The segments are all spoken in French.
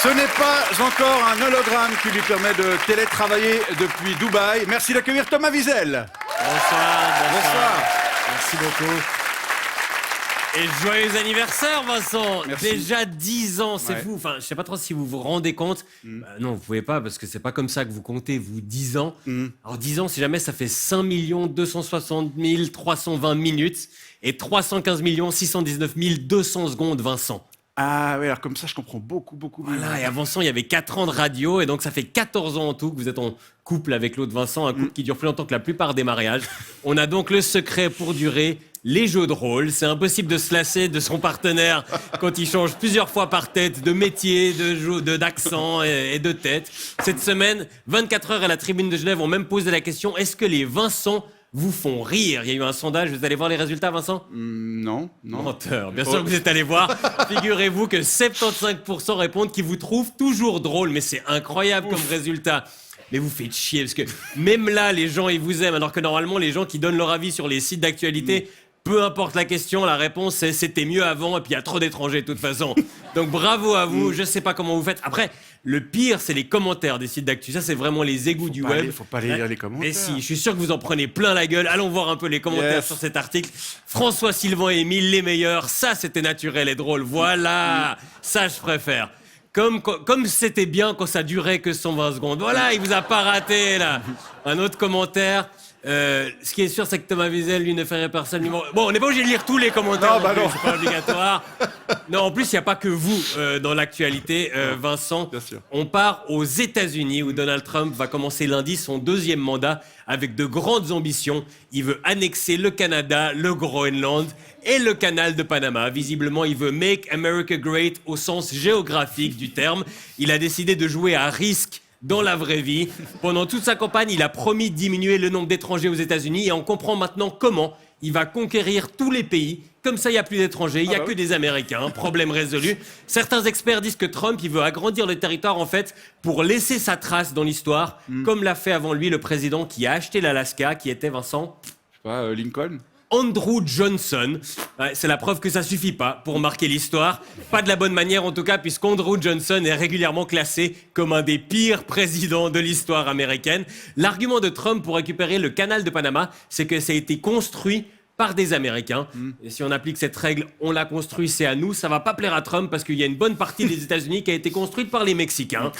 Ce n'est pas encore un hologramme qui lui permet de télétravailler depuis Dubaï. Merci d'accueillir Thomas Wiesel. Bonsoir. Merci beaucoup. Et joyeux anniversaire, Vincent. Merci. Déjà 10 ans, c'est Ouais. fou. Enfin, je sais pas trop si vous vous rendez compte. Non, vous pouvez pas, parce que c'est pas comme ça que vous comptez, vous, 10 ans. Alors 10 ans, si jamais, ça fait 5 260 320 minutes et 315 619 200 secondes, Vincent. Ah oui, alors comme ça, je comprends beaucoup mieux. Voilà, et avant ça, il y avait 4 ans de radio, et donc ça fait 14 ans en tout que vous êtes en couple avec l'autre Vincent, un couple qui dure plus longtemps que la plupart des mariages. On a donc le secret pour durer, les jeux de rôle. C'est impossible de se lasser de son partenaire quand il change plusieurs fois par tête de métier, d'accent et de tête. Cette semaine, 24 heures à la Tribune de Genève ont même posé la question, est-ce que les Vincent vous font rire? Il y a eu un sondage, vous allez voir les résultats, Vincent? Non. Menteur. Bien sûr que vous êtes allé voir. Figurez-vous que 75% répondent qu'ils vous trouvent toujours drôle. Mais c'est incroyable comme résultat. Mais vous faites chier, parce que même là, les gens, ils vous aiment. Alors que normalement, les gens qui donnent leur avis sur les sites d'actualité, peu importe la question, la réponse c'est c'était mieux avant, et puis il y a trop d'étrangers de toute façon. Donc bravo à vous, je sais pas comment vous faites. Après, le pire, c'est les commentaires des sites d'actu. Ça, c'est vraiment les égouts du web. Faut pas aller lire les commentaires. Mais si, je suis sûr que vous en prenez plein la gueule. Allons voir un peu les commentaires Yes. sur cet article. François, Sylvain et Émile, les meilleurs. Ça, c'était naturel et drôle. Voilà, ça, je préfère. Comme c'était bien quand ça durait que 120 secondes. Voilà, il vous a pas raté, là. Un autre commentaire. Ce qui est sûr, c'est que Thomas Wiesel, lui, ne ferait personne. Bon, on n'est pas obligé de lire tous les commentaires. Non, bah plus, non. c'est pas obligatoire. Non, en plus, il n'y a pas que vous dans l'actualité, Vincent. Bien sûr. On part aux États-Unis où Donald Trump va commencer lundi son 2e mandat avec de grandes ambitions. Il veut annexer le Canada, le Groenland et le canal de Panama. Visiblement, il veut Make America Great au sens géographique du terme. Il a décidé de jouer à risque dans la vraie vie. Pendant toute sa campagne, il a promis de diminuer le nombre d'étrangers aux États-Unis et on comprend maintenant comment il va conquérir tous les pays. Comme ça, il n'y a plus d'étrangers, il n'y a que des Américains. Problème résolu. Certains experts disent que Trump, il veut agrandir le territoire, en fait, pour laisser sa trace dans l'histoire, comme l'a fait avant lui le président qui a acheté l'Alaska, qui était, Vincent, Je sais pas, Lincoln. Andrew Johnson. Ouais, c'est la preuve que ça suffit pas pour marquer l'histoire. Pas de la bonne manière en tout cas, puisqu'Andrew Johnson est régulièrement classé comme un des pires présidents de l'histoire américaine. L'argument de Trump pour récupérer le canal de Panama, c'est que ça a été construit par des Américains. Et si on applique cette règle, on l'a construit, c'est à nous. Ça va pas plaire à Trump parce qu'il y a une bonne partie des États-Unis qui a été construite par les Mexicains.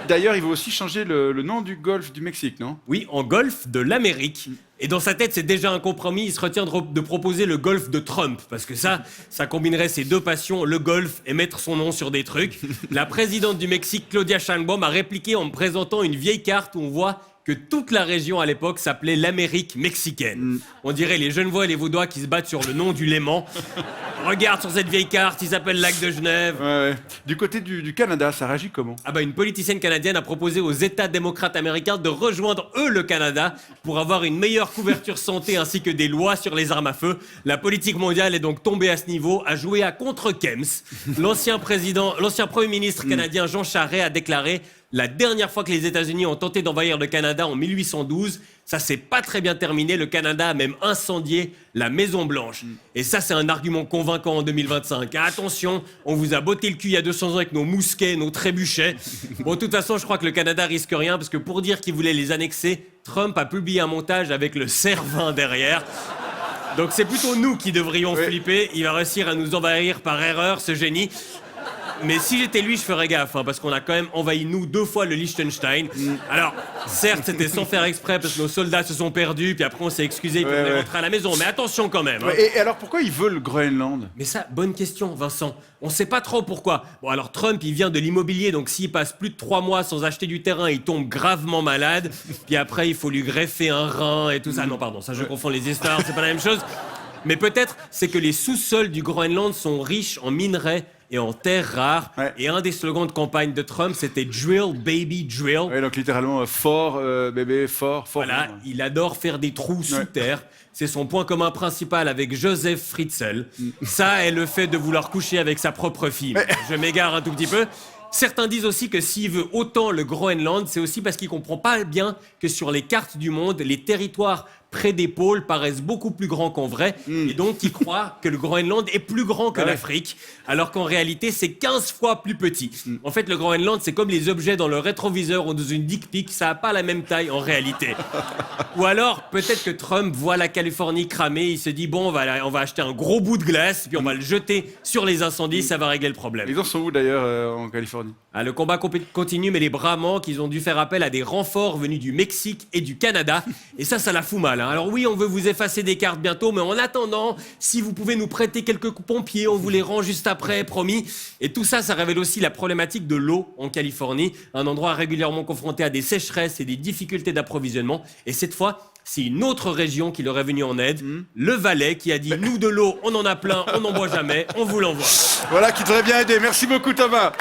D'ailleurs, il veut aussi changer le nom du golfe du Mexique, non? Oui, en golfe de l'Amérique. Et dans sa tête, c'est déjà un compromis. Il se retient de proposer le golfe de Trump. Parce que ça combinerait ses deux passions, le golf et mettre son nom sur des trucs. La présidente du Mexique, Claudia Sheinbaum, a répliqué en me présentant une vieille carte où on voit que toute la région à l'époque s'appelait l'Amérique mexicaine. On dirait les Genevois et les Vaudois qui se battent sur le nom du Léman. Regarde sur cette vieille carte, il s'appelle Lac de Genève. Ouais. Du côté du Canada, ça réagit comment? Ah bah une politicienne canadienne a proposé aux États démocrates américains de rejoindre eux le Canada pour avoir une meilleure couverture santé ainsi que des lois sur les armes à feu. La politique mondiale est donc tombée à ce niveau, à jouer à contre-Kems. L'ancien premier ministre canadien Jean Charest a déclaré: la dernière fois que les États-Unis ont tenté d'envahir le Canada en 1812, ça s'est pas très bien terminé. Le Canada a même incendié la Maison-Blanche. Et ça, c'est un argument convaincant en 2025. Ah, attention, on vous a botté le cul il y a 200 ans avec nos mousquets, nos trébuchets. Bon, de toute façon, je crois que le Canada risque rien parce que pour dire qu'il voulait les annexer, Trump a publié un montage avec le Cervin derrière. Donc c'est plutôt nous qui devrions flipper. Il va réussir à nous envahir par erreur, ce génie. Mais si j'étais lui, je ferais gaffe, parce qu'on a quand même envahi, nous, 2 fois le Liechtenstein. Alors, certes, c'était sans faire exprès, parce que nos soldats se sont perdus, puis après on s'est excusé, puis on est rentré à la maison. Mais attention quand même. Et alors, pourquoi il veut le Groenland? Mais ça, bonne question, Vincent. On sait pas trop pourquoi. Bon, alors Trump, il vient de l'immobilier, donc s'il passe plus de 3 mois sans acheter du terrain, il tombe gravement malade. Puis après, il faut lui greffer un rein et tout ça. Non, pardon, ça je confonds les histoires, c'est pas la même chose. Mais peut-être, c'est que les sous-sols du Groenland sont riches en minerais et en terres rares. Ouais. Et un des slogans de campagne de Trump, c'était Drill, baby, drill. Ouais, donc littéralement, fort, bébé, fort. Voilà, il adore faire des trous sous terre. C'est son point commun principal avec Joseph Fritzl. Ça et le fait de vouloir coucher avec sa propre fille. Je m'égare un tout petit peu. Certains disent aussi que s'il veut autant le Groenland, c'est aussi parce qu'il comprend pas bien que sur les cartes du monde, les territoires près des pôles paraissent beaucoup plus grands qu'en vrai, et donc qui croient que le Groenland est plus grand que l'Afrique, alors qu'en réalité, c'est 15 fois plus petit. En fait, le Groenland, c'est comme les objets dans le rétroviseur ou dans une dick pic, ça n'a pas la même taille en réalité. Ou alors, peut-être que Trump voit la Californie cramer, il se dit, bon, on va acheter un gros bout de glace, puis on va le jeter sur les incendies, ça va régler le problème. Ils en sont où d'ailleurs en Californie? Le combat continue, mais les bras manquent. Ils ont dû faire appel à des renforts venus du Mexique et du Canada. Et ça la fout mal. Alors oui, on veut vous effacer des cartes bientôt, mais en attendant, si vous pouvez nous prêter quelques pompiers, on vous les rend juste après, promis. Et tout ça révèle aussi la problématique de l'eau en Californie, un endroit régulièrement confronté à des sécheresses et des difficultés d'approvisionnement. Et cette fois, c'est une autre région qui leur est venue en aide, le Valais, qui a dit « Nous, de l'eau, on en a plein, on n'en boit jamais, on vous l'envoie ». Voilà qui devrait bien aider. Merci beaucoup Thomas.